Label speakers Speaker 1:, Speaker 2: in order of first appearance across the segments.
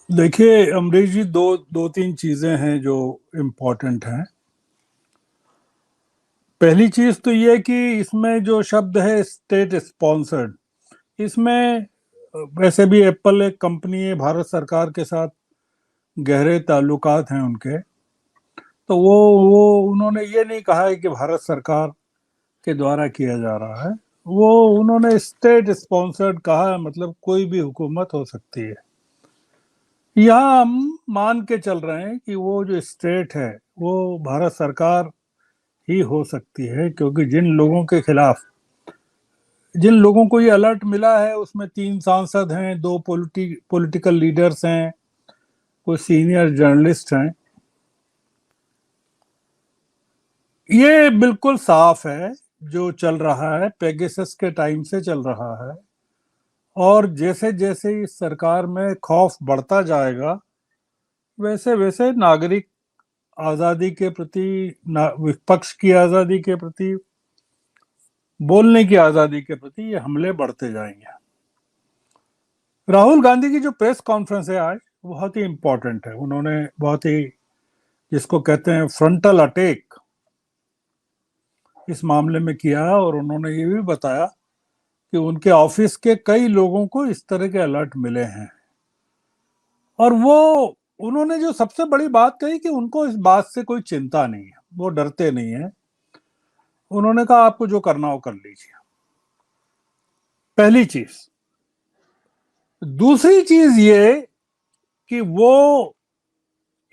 Speaker 1: देखिए अमरीश जी, दो दो तीन चीजें हैं जो इम्पोर्टेंट हैं। पहली चीज तो ये कि इसमें जो शब्द है स्टेट स्पॉन्सर्ड, इसमें वैसे भी एप्पल एक कंपनी है, भारत सरकार के साथ गहरे ताल्लुकात हैं उनके। तो वो उन्होंने ये नहीं कहा है कि भारत सरकार के द्वारा किया जा रहा है। वो उन्होंने स्टेट स्पॉन्सर्ड कहा है, मतलब कोई भी हुकूमत हो सकती है। यहाँ हम मान के चल रहे हैं कि वो जो स्टेट है वो भारत सरकार ही हो सकती है, क्योंकि जिन लोगों के खिलाफ, जिन लोगों को ये अलर्ट मिला है उसमें तीन सांसद हैं, दो पॉलिटिकल लीडर्स हैं, कुछ सीनियर जर्नलिस्ट हैं। ये बिल्कुल साफ है, जो चल रहा है पेगासस के टाइम से चल रहा है। और जैसे जैसे इस सरकार में खौफ बढ़ता जाएगा, वैसे वैसे नागरिक आजादी के प्रति, विपक्ष की आजादी के प्रति, बोलने की आजादी के प्रति ये हमले बढ़ते जाएंगे। राहुल गांधी की जो प्रेस कॉन्फ्रेंस है आज, बहुत ही इंपॉर्टेंट है। उन्होंने बहुत ही, जिसको कहते हैं फ्रंटल अटैक, इस मामले में किया। और उन्होंने ये भी बताया कि उनके ऑफिस के कई लोगों को इस तरह के अलर्ट मिले हैं। और वो, उन्होंने जो सबसे बड़ी बात कही कि उनको इस बात से कोई चिंता नहीं है, वो डरते नहीं है। उन्होंने कहा आपको जो करना हो कर लीजिए, पहली चीज। दूसरी चीज ये कि वो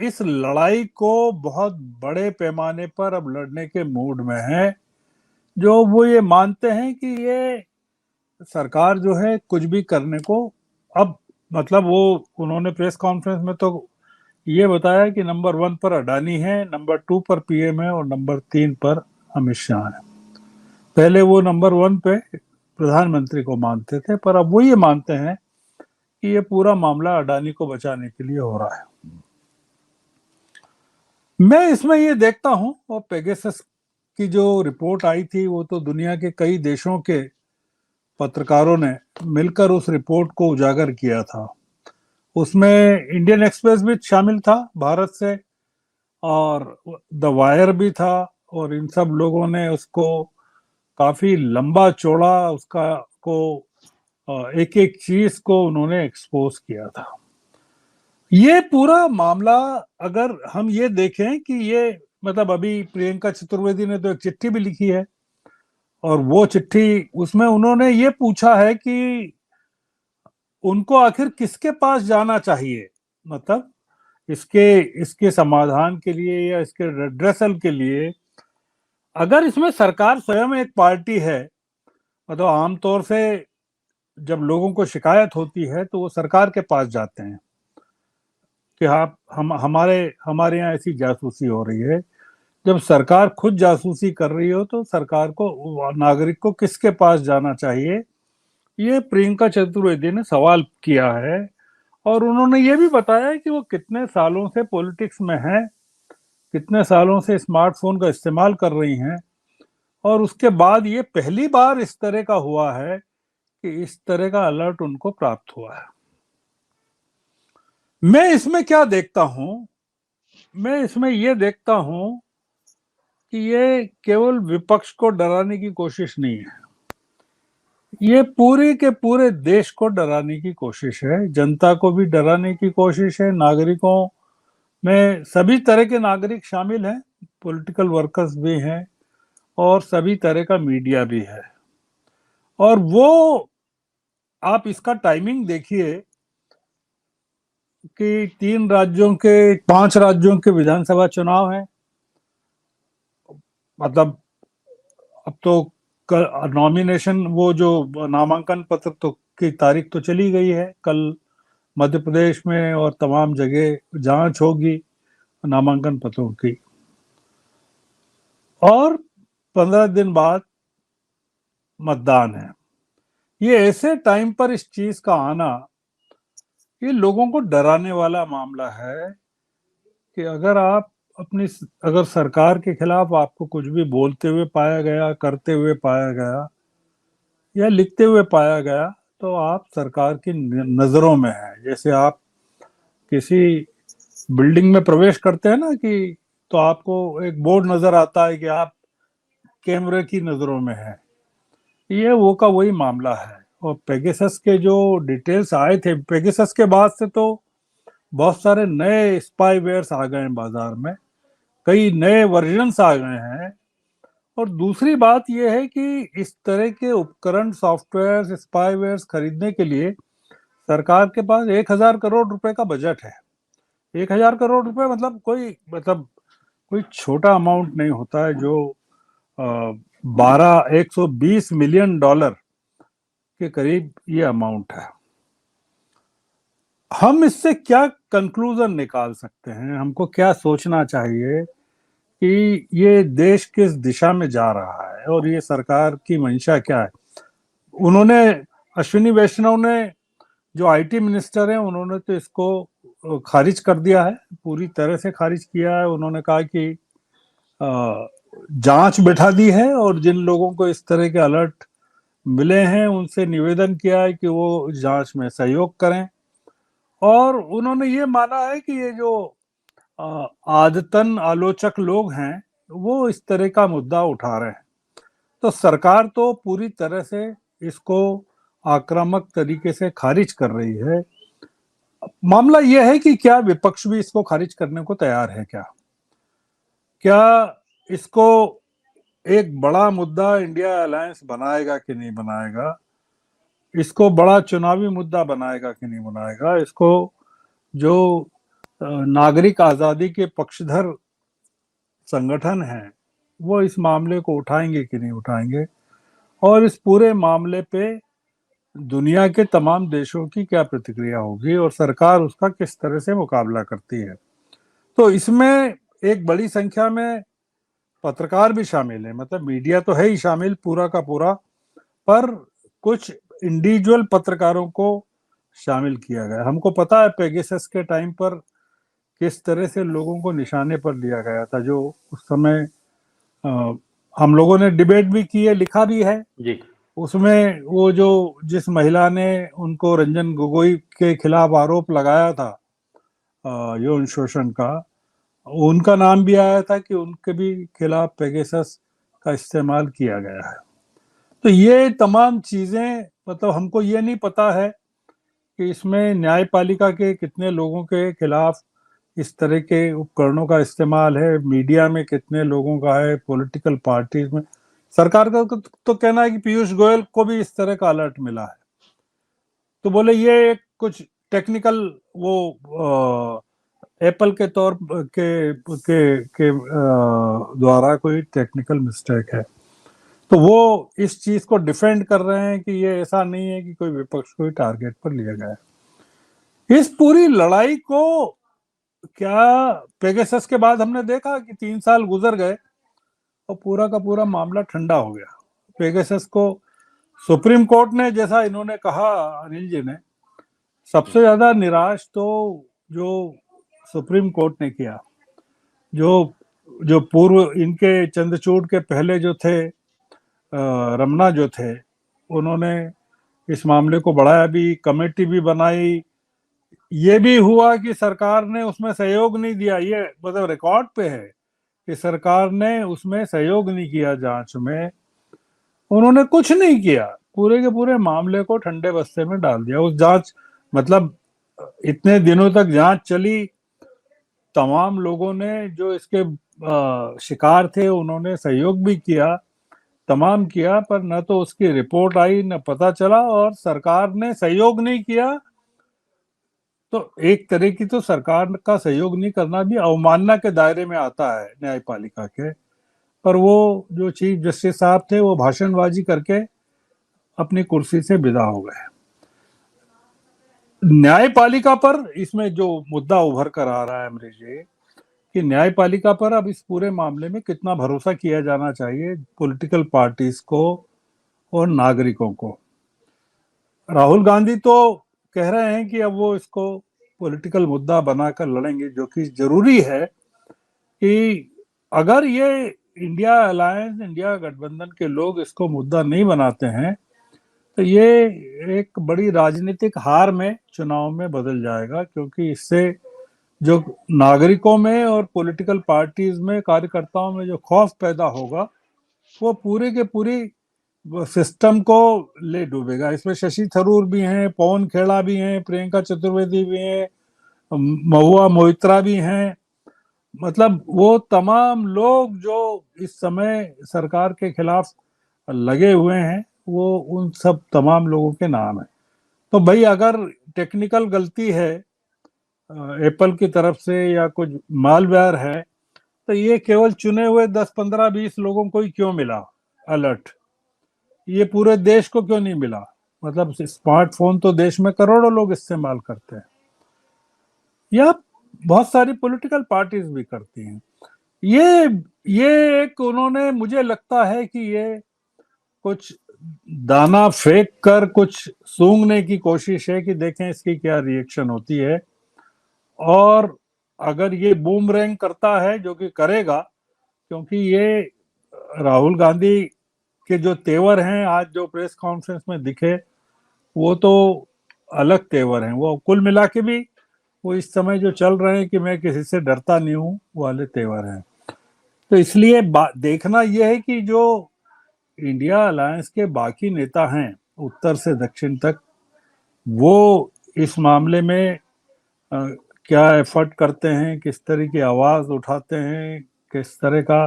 Speaker 1: इस लड़ाई को बहुत बड़े पैमाने पर अब लड़ने के मूड में है। जो वो ये मानते हैं कि ये सरकार जो है कुछ भी करने को, अब मतलब वो, उन्होंने प्रेस कॉन्फ्रेंस में तो ये बताया कि नंबर 1 पर अडानी है, नंबर 2 पर पीएम है और नंबर 3 पर अमित शाह है। पहले वो नंबर 1 पे प्रधानमंत्री को मानते थे, पर अब वो ये मानते हैं कि ये पूरा मामला अडानी को बचाने के लिए हो रहा है। मैं इसमें ये देखता हूं, और पेगासस की जो रिपोर्ट आई थी वो तो दुनिया के कई देशों के पत्रकारों ने मिलकर उस रिपोर्ट को उजागर किया था। उसमें इंडियन एक्सप्रेस भी शामिल था भारत से, और द वायर भी था। और इन सब लोगों ने उसको काफी लंबा चौड़ा, उसका को एक एक चीज को उन्होंने एक्सपोज किया था। ये पूरा मामला, अगर हम ये देखें कि ये, मतलब अभी प्रियंका चतुर्वेदी ने तो एक चिट्ठी भी लिखी है, और वो चिट्ठी, उसमें उन्होंने ये पूछा है कि उनको आखिर किसके पास जाना चाहिए, मतलब इसके इसके समाधान के लिए या इसके रेड्रेसल के लिए। अगर इसमें सरकार स्वयं एक पार्टी है, मतलब आमतौर से जब लोगों को शिकायत होती है तो वो सरकार के पास जाते हैं कि आप, हम हमारे हमारे यहाँ ऐसी जासूसी हो रही है। जब सरकार खुद जासूसी कर रही हो तो सरकार को, नागरिक को किसके पास जाना चाहिए, ये प्रियंका चतुर्वेदी ने सवाल किया है। और उन्होंने ये भी बताया कि वो कितने सालों से पॉलिटिक्स में हैं, कितने सालों से स्मार्टफोन का इस्तेमाल कर रही हैं, और उसके बाद ये पहली बार इस तरह का हुआ है कि इस तरह का अलर्ट उनको प्राप्त हुआ है। मैं इसमें क्या देखता हूं, मैं इसमें ये देखता हूं कि ये केवल विपक्ष को डराने की कोशिश नहीं है, ये पूरे के पूरे देश को डराने की कोशिश है, जनता को भी डराने की कोशिश है। नागरिकों में सभी तरह के नागरिक शामिल हैं, पॉलिटिकल वर्कर्स भी हैं, और सभी तरह का मीडिया भी है। और वो, आप इसका टाइमिंग देखिए कि 5 राज्यों के विधानसभा चुनाव हैं। मतलब अब तो नॉमिनेशन, वो जो नामांकन पत्र तो की तारीख तो चली गई है। कल मध्य प्रदेश में और तमाम जगह जांच होगी नामांकन पत्रों की, और 15 दिन बाद मतदान है। ये ऐसे टाइम पर इस चीज का आना, ये लोगों को डराने वाला मामला है कि अगर आप अपनी, अगर सरकार के खिलाफ आपको कुछ भी बोलते हुए पाया गया, करते हुए पाया गया या लिखते हुए पाया गया, तो आप सरकार की नजरों में हैं। जैसे आप किसी बिल्डिंग में प्रवेश करते हैं ना कि तो आपको एक बोर्ड नजर आता है कि आप कैमरे की नजरों में हैं। ये वो का वही मामला है। और पेगासस के जो डिटेल्स आए थे, पेगासस के बाद से तो बहुत सारे नए स्पाईवेयर्स आ गए हैं बाजार में, कई नए वर्जन्स आ गए हैं। और दूसरी बात यह है कि इस तरह के उपकरण, सॉफ्टवेयर, स्पाईवेयर्स खरीदने के लिए सरकार के पास 1,000 करोड़ रुपए का बजट है। 1,000 करोड़ रुपए मतलब कोई छोटा अमाउंट नहीं होता है। जो 120 मिलियन डॉलर के करीब ये अमाउंट है। हम इससे क्या कंक्लूजन निकाल सकते हैं, हमको क्या सोचना चाहिए कि ये देश किस दिशा में जा रहा है और ये सरकार की मंशा क्या है? उन्होंने, अश्विनी वैष्णव ने, जो आईटी मिनिस्टर हैं, उन्होंने तो इसको खारिज कर दिया है, पूरी तरह से खारिज किया है। उन्होंने कहा कि जांच बैठा दी है और जिन लोगों को इस तरह के अलर्ट मिले हैं उनसे निवेदन किया है कि वो जांच में सहयोग करें। और उन्होंने ये माना है कि ये जो आदतन आलोचक लोग हैं वो इस तरह का मुद्दा उठा रहे हैं। तो सरकार तो पूरी तरह से इसको आक्रामक तरीके से खारिज कर रही है। मामला यह है कि क्या विपक्ष भी इसको खारिज करने को तैयार है? क्या इसको एक बड़ा मुद्दा इंडिया अलायंस बनाएगा कि नहीं बनाएगा? इसको बड़ा चुनावी मुद्दा बनाएगा कि नहीं बनाएगा? इसको जो नागरिक आजादी के पक्षधर संगठन हैं वो इस मामले को उठाएंगे कि नहीं उठाएंगे? और इस पूरे मामले पे दुनिया के तमाम देशों की क्या प्रतिक्रिया होगी और सरकार उसका किस तरह से मुकाबला करती है? तो इसमें एक बड़ी संख्या में पत्रकार भी शामिल है, मतलब मीडिया तो है ही शामिल पूरा का पूरा, पर कुछ इंडिविजुअल पत्रकारों को शामिल किया गया। हमको पता है पेगासस के टाइम पर किस तरह से लोगों को निशाने पर लिया गया था। जो उस समय हम लोगों ने डिबेट भी की है, लिखा भी है
Speaker 2: जी।
Speaker 1: उसमें। वो जो जिस महिला ने उनको, रंजन गोगोई के खिलाफ आरोप लगाया था यौन शोषण का, उनका नाम भी आया था कि उनके भी खिलाफ पेगासस का इस्तेमाल किया गया है। तो ये तमाम चीजें, मतलब हमको ये नहीं पता है कि इसमें न्यायपालिका के कितने लोगों के खिलाफ इस तरह के उपकरणों का इस्तेमाल है, मीडिया में कितने लोगों का है, पॉलिटिकल पार्टीज में। सरकार का तो कहना है कि पीयूष गोयल को भी इस तरह का अलर्ट मिला है। तो बोले ये एक कुछ टेक्निकल, वो एप्पल के तौर के द्वारा कोई टेक्निकल मिस्टेक है। तो वो इस चीज को डिफेंड कर रहे हैं कि ये ऐसा नहीं है कि कोई विपक्ष को टारगेट पर लिया गया है। इस पूरी लड़ाई को क्या पेगासस के बाद हमने देखा कि 3 साल गुजर गए और पूरा का पूरा मामला ठंडा हो गया। पेगासस को सुप्रीम कोर्ट ने, जैसा इन्होंने कहा अनिल जी ने, सबसे ज्यादा निराश तो जो सुप्रीम कोर्ट ने किया, जो जो पूर्व इनके चंद्रचूड़ के पहले जो थे रमना जो थे, उन्होंने इस मामले को बढ़ाया भी, कमेटी भी बनाई। ये भी हुआ कि सरकार ने उसमें सहयोग नहीं दिया। ये मतलब रिकॉर्ड पे है कि सरकार ने उसमें सहयोग नहीं किया, जांच में उन्होंने कुछ नहीं किया, पूरे के पूरे मामले को ठंडे बस्ते में डाल दिया। उस जांच, मतलब इतने दिनों तक जांच चली, तमाम लोगों ने जो इसके शिकार थे उन्होंने सहयोग भी किया, तमाम किया, पर न तो उसकी रिपोर्ट आई, न पता चला, और सरकार ने सहयोग नहीं किया। तो एक तरह की तो सरकार का सहयोग नहीं करना भी अवमानना के दायरे में आता है न्यायपालिका के। पर वो जो चीफ जस्टिस साहब थे वो भाषणबाजी करके अपनी कुर्सी से विदा हो गए। न्यायपालिका पर इसमें जो मुद्दा उभर कर आ रहा है अमरीश जी, कि न्यायपालिका पर अब इस पूरे मामले में कितना भरोसा किया जाना चाहिए, पॉलिटिकल पार्टीज को और नागरिकों को। राहुल गांधी तो कह रहे हैं कि अब वो इसको पॉलिटिकल मुद्दा बनाकर लड़ेंगे, जो कि जरूरी है कि अगर ये इंडिया अलायंस, इंडिया गठबंधन के लोग इसको मुद्दा नहीं बनाते हैं तो ये एक बड़ी राजनीतिक हार में चुनाव में बदल जाएगा, क्योंकि इससे जो नागरिकों में और पॉलिटिकल पार्टीज में, कार्यकर्ताओं में जो खौफ पैदा होगा, वो पूरी के पूरी सिस्टम को ले डूबेगा। इसमें शशि थरूर भी हैं, पवन खेड़ा भी हैं, प्रियंका चतुर्वेदी भी हैं, महुआ मोइत्रा भी हैं। मतलब वो तमाम लोग जो इस समय सरकार के खिलाफ लगे हुए हैं, वो उन सब तमाम लोगों के नाम है। तो भाई अगर टेक्निकल गलती है एप्पल की तरफ से या कुछ मालवेयर है, तो ये केवल चुने हुए 10, 15, 20 लोगों को ही क्यों मिला अलर्ट? ये पूरे देश को क्यों नहीं मिला? मतलब स्मार्टफोन तो देश में करोड़ों लोग इस्तेमाल करते हैं, या बहुत सारी पॉलिटिकल पार्टीज भी करती हैं। ये एक उन्होंने, मुझे लगता है कि ये कुछ दाना फेंक कर कुछ सूंघने की कोशिश है कि देखें इसकी क्या रिएक्शन होती है। और अगर ये बूमरैंग करता है, जो कि करेगा, क्योंकि ये राहुल गांधी के जो तेवर हैं आज जो प्रेस कॉन्फ्रेंस में दिखे, वो तो अलग तेवर हैं। वो कुल मिला के भी वो इस समय जो चल रहे हैं कि मैं किसी से डरता नहीं हूं वाले तेवर हैं। तो इसलिए देखना यह है कि जो इंडिया अलायंस के बाकी नेता हैं उत्तर से दक्षिण तक, वो इस मामले में क्या एफर्ट करते हैं, किस तरह की आवाज उठाते हैं, किस तरह का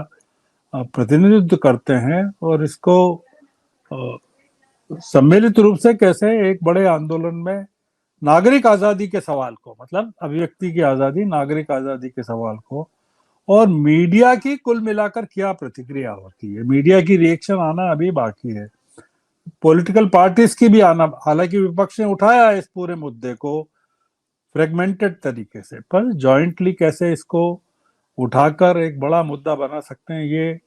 Speaker 1: प्रतिनिधित्व करते हैं, और इसको सम्मिलित रूप से कैसे एक बड़े आंदोलन में नागरिक आजादी के सवाल को, मतलब अभिव्यक्ति की आजादी, नागरिक आजादी के सवाल को, और मीडिया की कुल मिलाकर क्या प्रतिक्रिया होती है। मीडिया की रिएक्शन आना अभी बाकी है, पॉलिटिकल पार्टीज की भी आना। हालांकि विपक्ष ने उठाया इस पूरे मुद्दे को फ्रेगमेंटेड तरीके से, पर जॉइंटली कैसे इसको उठाकर एक बड़ा मुद्दा बना सकते हैं, ये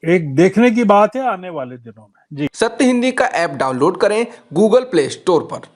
Speaker 1: एक देखने की बात है आने वाले दिनों में। जी,
Speaker 2: सत्य हिंदी का ऐप डाउनलोड करें गूगल प्ले स्टोर पर।